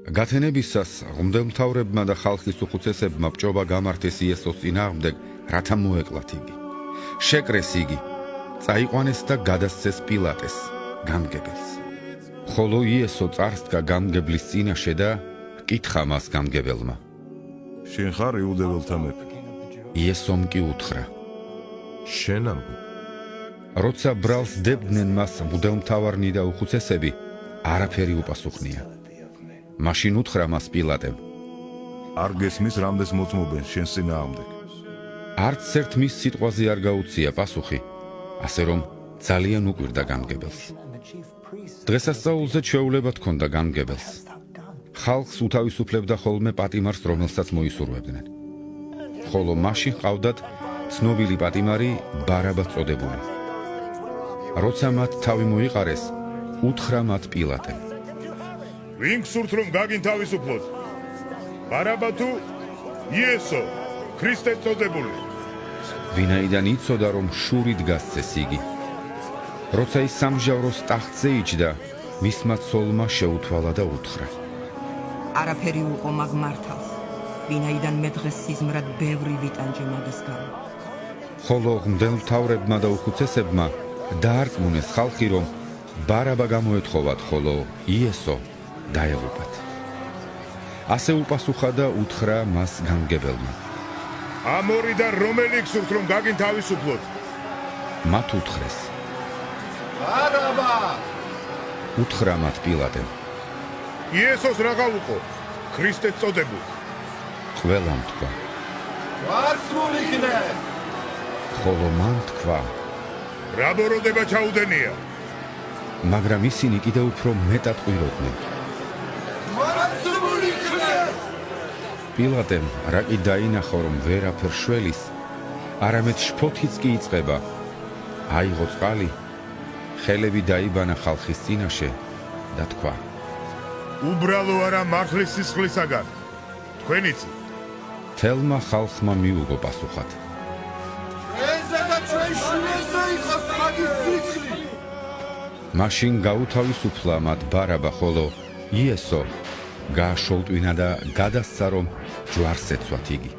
გათენებისას ღმრთელმთავრებმა და ხალხის უხუცესებმა ბჭობა გამართეს იესოს წინააღმდეგ, რათა მოეკლათ იგი. შეკრეს იგი, წაიყვანეს და გადასცეს პილატეს, გამგებელს. ხოლო იესო წარსდგა გამგებლის წინაშე და ჰკითხა მას გამგებელმა. შენ ხარ იუდეველთა მეფე? იესომ კი უთხრა. შენ ამბობ. როცა ბრალს დებდნენ მას მღვდელმთავარნი და უხუცესები, არაფერი უპასუხნია. მაშინ უთხრა მას პილატემ. არ გესმის რამდენს მოწმობენ შენს წინააღმდეგ? არც ერთ მის სიტყვაზე არ გაუწია პასუხი, ასე რომ ძალიან უყვირდა გამგებელს. დღესასწაულზე ჩვეულება ჰქონდა გამგებელს. ხალხს უთავისუფლებდა ხოლმე პატიმარს, რომელსაც მოისურვებდნენ. ხოლო მაშინ ჰყავდათ ცნობილი პატიმარი ბარაბა წოდებული. როცა მათ თავი მოიყარეს, უთხრა მათ პილატემ. ვინ გსურთ რომ გაგინთავისუფლოთ? ბარაბა თუ იესო, ქრისტე წოდებული? ვინაიდან იცოდა რომ შურით გასცეს იგი. როცა ის სამჟავროს ტახტზე იჯდა, მისმა ცოლმა შეუთვალა და უთხრა. არაფერი უყო მაგ მართალს, ვინაიდან მე დღეს სიზმრად ბევრი ვიტანჯე მაგის გამო. ხოლო მღვდელმთავრებმა და უხუცესებმა დაარწმუნეს ხალხი, რომ ბარაბა გამოეთხოვათ, ხოლო იესო დაეღუპათ. ასე უპასუხა და უთხრა მას გამგებელმა. ამ ორიდან რომელი გსურთ რომ გაგინთავისუფლოთ? მათ უთხრეს. ბარაბა! უთხრა მათ პილატემ. იესოს რა გავუყო? ქრისტე წოდებული? ყველამ თქვა. ვარსმული იქნე! ხოლო მან თქვა. რა ბოროტება ჩაუდენია? მაგრამ ისინი კიდევ უფრო მეტად ყვიროდნენ. ვარსმული იქნე! პილატემ რა კი დაინახო, რომ ვერაფერ შველის, არამედ შფოთიც კი იწყება. აიღო წყალი, ხელები დაიბანა ხალხის წინაშე და თქვა. უბრალო არა მართლის სისხლისაგან, თქვენიც. თელმა ხალხმა მიუღო პასუხად. ესა და ჩვენ შვილზე იყოს მაგის სისხლი. მაშინ გაუთავისუფლა მათ ბარაბა, ხოლო იესო გააშოლტვინა და გადასცა, რომ ჯვარს ეცვათ იგი.